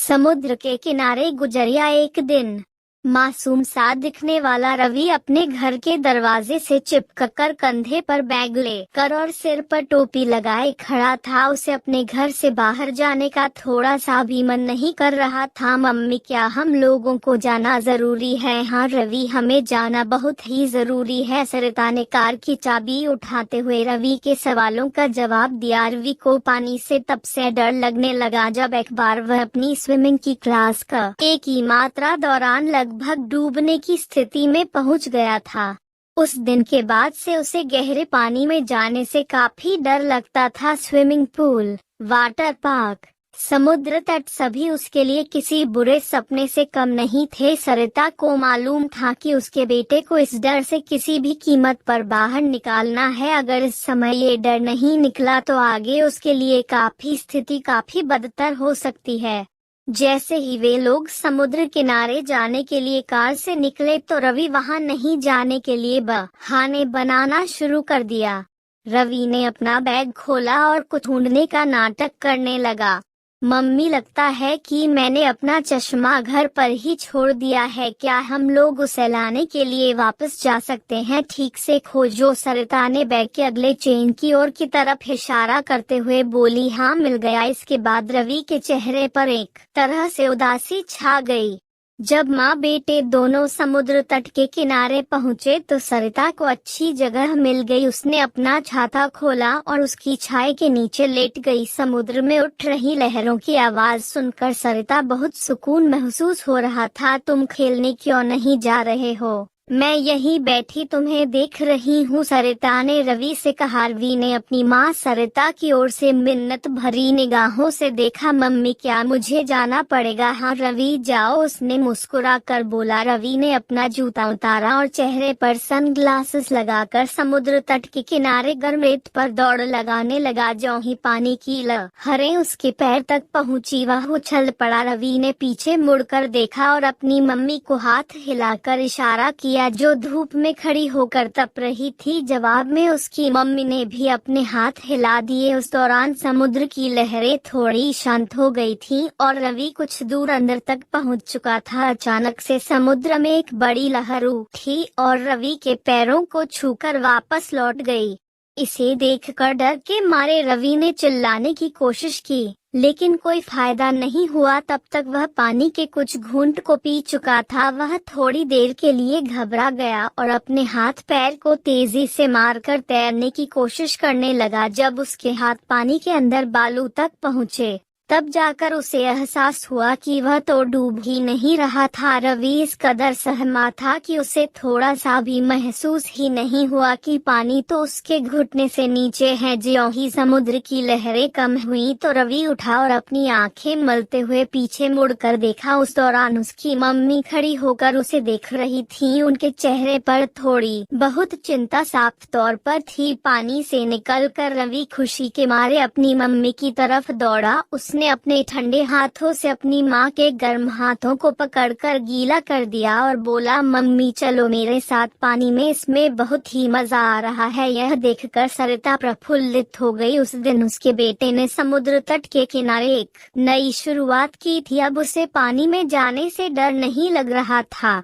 समुद्र के किनारे गुजरिया एक दिन। मासूम सा दिखने वाला रवि अपने घर के दरवाजे से चिपककर कंधे पर बैग लेकर और सिर पर टोपी लगाए खड़ा था। उसे अपने घर से बाहर जाने का थोड़ा सा भी मन नहीं कर रहा था। मम्मी, क्या हम लोगों को जाना जरूरी है? हाँ रवि, हमें जाना बहुत ही जरूरी है। सरिता ने कार की चाबी उठाते हुए रवि के सवालों का जवाब दिया। रवि को पानी से तब से डर लगने लगा जब एक बार वह अपनी स्विमिंग की क्लास का एक ही मात्रा दौरान लगभग डूबने की स्थिति में पहुंच गया था। उस दिन के बाद से उसे गहरे पानी में जाने से काफी डर लगता था। स्विमिंग पूल, वाटर पार्क, समुद्र तट सभी उसके लिए किसी बुरे सपने से कम नहीं थे। सरिता को मालूम था कि उसके बेटे को इस डर से किसी भी कीमत पर बाहर निकालना है। अगर इस समय ये डर नहीं निकला तो आगे उसके लिए स्थिति काफी बदतर हो सकती है। जैसे ही वे लोग समुद्र किनारे जाने के लिए कार से निकले तो रवि वहां नहीं जाने के लिए बहाने बनाना शुरू कर दिया। रवि ने अपना बैग खोला और कुछ ढूंढने का नाटक करने लगा। मम्मी, लगता है कि मैंने अपना चश्मा घर पर ही छोड़ दिया है। क्या हम लोग उसे लाने के लिए वापस जा सकते हैं? ठीक से खोजो। सरिता ने बैग के अगले चेन की ओर की तरफ इशारा करते हुए बोली। हाँ, मिल गया। इसके बाद रवि के चेहरे पर एक तरह से उदासी छा गई। जब माँ बेटे दोनों समुद्र तट के किनारे पहुँचे तो सरिता को अच्छी जगह मिल गई। उसने अपना छाता खोला और उसकी छाया के नीचे लेट गई। समुद्र में उठ रही लहरों की आवाज सुनकर सरिता बहुत सुकून महसूस हो रहा था। तुम खेलने क्यों नहीं जा रहे हो? मैं यहीं बैठी तुम्हें देख रही हूँ, सरिता ने रवि से कहा। रवि ने अपनी माँ सरिता की ओर से मिन्नत भरी निगाहों से देखा। मम्मी, क्या मुझे जाना पड़ेगा? हाँ रवि, जाओ, उसने मुस्कुरा कर बोला। रवि ने अपना जूता उतारा और चेहरे पर सनग्लासेस लगाकर समुद्र तट के किनारे गर्म रेत पर दौड़ लगाने लगा। ज्यों ही पानी की लहरें उसके पैर तक पहुँची वह उछल पड़ा। रवि ने पीछे मुड़कर देखा और अपनी मम्मी को हाथ हिलाकर इशारा किया जो धूप में खड़ी होकर तप रही थी। जवाब में उसकी मम्मी ने भी अपने हाथ हिला दिए। उस दौरान समुद्र की लहरें थोड़ी शांत हो गई थीं और रवि कुछ दूर अंदर तक पहुंच चुका था। अचानक से समुद्र में एक बड़ी लहर उठी और रवि के पैरों को छूकर वापस लौट गई। इसे देखकर डर के मारे रवि ने चिल्लाने की कोशिश की, लेकिन कोई फायदा नहीं हुआ। तब तक वह पानी के कुछ घूंट को पी चुका था। वह थोड़ी देर के लिए घबरा गया और अपने हाथ पैर को तेजी से मारकर तैरने की कोशिश करने लगा। जब उसके हाथ पानी के अंदर बालू तक पहुँचे तब जाकर उसे एहसास हुआ कि वह तो डूब ही नहीं रहा था। रवि इस कदर सहमा था कि उसे थोड़ा सा भी महसूस ही नहीं हुआ कि पानी तो उसके घुटने से नीचे है। ज्यों ही समुद्र की लहरें कम हुई तो रवि उठा और अपनी आंखें मलते हुए पीछे मुड़कर देखा। उस दौरान उसकी मम्मी खड़ी होकर उसे देख रही थी। उनके चेहरे पर थोड़ी बहुत चिंता साफ तौर पर थी। पानी से निकलकर रवि खुशी के मारे अपनी मम्मी की तरफ दौड़ा। उसने अपने ठंडे हाथों से अपनी माँ के गर्म हाथों को पकड़कर गीला कर दिया और बोला, मम्मी चलो मेरे साथ पानी में, इसमें बहुत ही मजा आ रहा है। यह देखकर सरिता प्रफुल्लित हो गई। उस दिन उसके बेटे ने समुद्र तट के किनारे एक नई शुरुआत की थी। अब उसे पानी में जाने से डर नहीं लग रहा था।